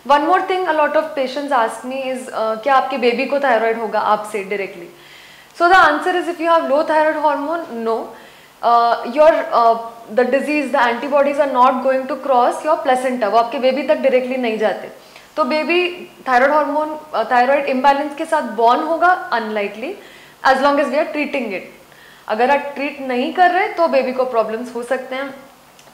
One more thing, a lot of patients ask me is क्या आपके baby को thyroid होगा आपसे directly? So the answer is, if you have low thyroid hormone, no. The disease, the antibodies are not going to cross your placenta. वो आपके baby तक directly नहीं जाते. तो baby thyroid hormone, thyroid imbalance के साथ बॉर्न होगा unlikely, as long as we are treating it. अगर आप ट्रीट नहीं कर रहे तो बेबी को प्रॉब्लम्स हो सकते हैं.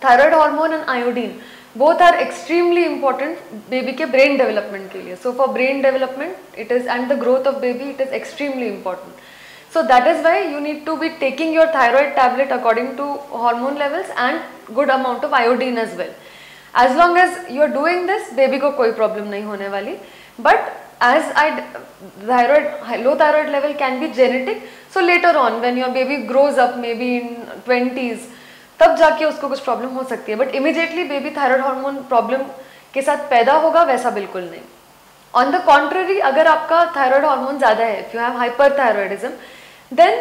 Thyroid hormone and iodine both are extremely important baby के ब्रेन डेवलपमेंट के लिए. So for brain development it is and the growth of baby it is extremely important. So that is why you need to be taking your thyroid tablet according to hormone levels and good amount of iodine as well. As long as you are doing this, baby को कोई problem नहीं होने वाली. But as low thyroid level can be genetic, so later on when your baby grows up maybe in 20s, तब जाके उसको कुछ problem हो सकती है. But immediately baby thyroid hormone problem के साथ पैदा होगा वैसा बिल्कुल नहीं. ऑन द कॉन्ट्ररी, अगर आपका थायराइड हार्मोन ज़्यादा है, if you have hyperthyroidism, then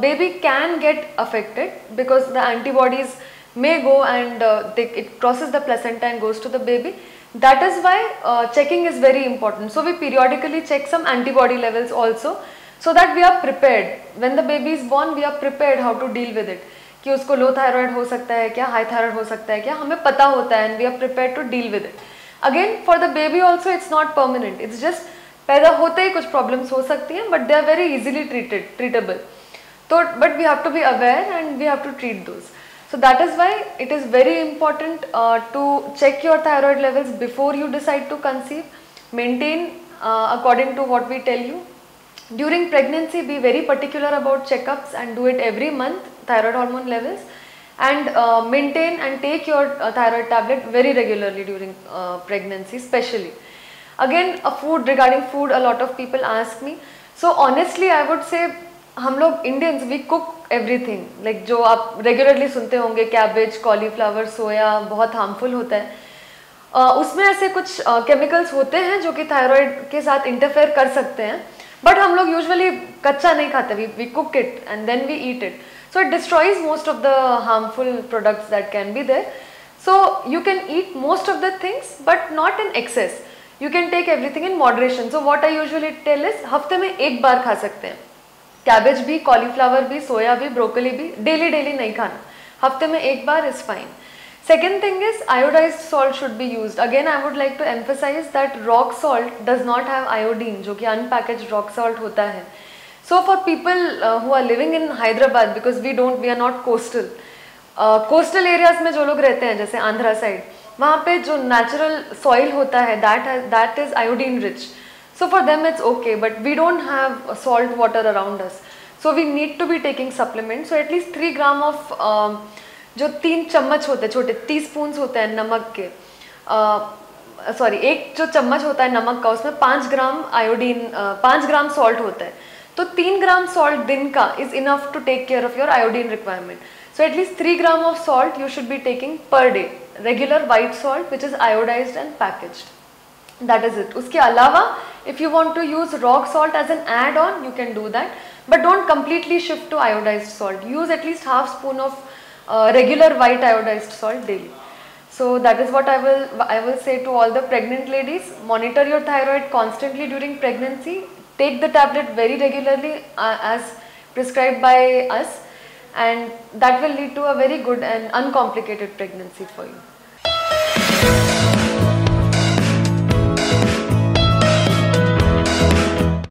baby can get affected because the antibodies may go and it crosses the placenta and goes to the baby. That is why checking is very important. So we periodically check some antibody levels also, so that we are prepared. When the baby is born, we are prepared how to deal with it. कि उसको लो thyroid हो सकता है क्या, high thyroid हो सकता है क्या, हमें पता होता है, and we are prepared to deal with it. Again, for the baby also it's not permanent. It's just पैदा होते ही कुछ प्रॉब्लम्स हो सकती हैं, but they are very easily treatable. तो but we have to be aware and we have to treat those. So that is why it is very important to check your thyroid levels before you decide to conceive. Maintain according to what we tell you. During pregnancy be very particular about checkups and do it every month, thyroid hormone levels, and maintain and take your thyroid tablet very regularly during pregnancy especially. Again, regarding food, a lot of people ask me. So honestly I would say हम लोग Indians we cook everything, like जो आप regularly सुनते होंगे cabbage, cauliflower, सोया बहुत harmful होता है. उसमें ऐसे कुछ chemicals होते हैं जो कि thyroid के साथ interfere कर सकते हैं, but हम लोग usually कच्चा नहीं खाते, we cook it and then we eat it. So it destroys most of the harmful products that can be there. So you can eat most of the things but not in excess. You can take everything in moderation. So what I usually tell is हफ्ते में एक बार खा सकते हैं. Cabbage भी, cauliflower भी, सोया भी, broccoli भी, डेली नहीं खाना. हफ्ते में एक बार is fine. Second thing is iodized salt should be used. Again I would like to emphasize that rock salt does not have iodine, जो कि unpackaged rock salt होता है. So for people who are living in Hyderabad, because we are not coastal. Coastal areas में जो लोग रहते हैं जैसे आंध्रा साइड, वहाँ पे जो natural soil होता है that is iodine rich. So for them it's okay, but we don't have salt water around us. So we need to be taking supplements. So at least 3 gram of जो 3 चम्मच होते हैं, छोटे teaspoons होते हैं नमक के, एक जो चम्मच होता है नमक का, उसमें 5 ग्राम आयोडीन, 5 ग्राम सॉल्ट होता है. तो 3 ग्राम सॉल्ट दिन का is enough to take care of your iodine requirement. So at least 3 gram of salt you should be taking per day. Regular white salt which is iodized and packaged. That is it. उसके अलावा if you want to use rock salt as an add-on, you can do that. But don't completely shift to iodized salt. Use at least half spoon of regular white iodized salt daily. So that is what I will say to all the pregnant ladies. Monitor your thyroid constantly during pregnancy. Take the tablet very regularly as prescribed by us, and that will lead to a very good and uncomplicated pregnancy for you.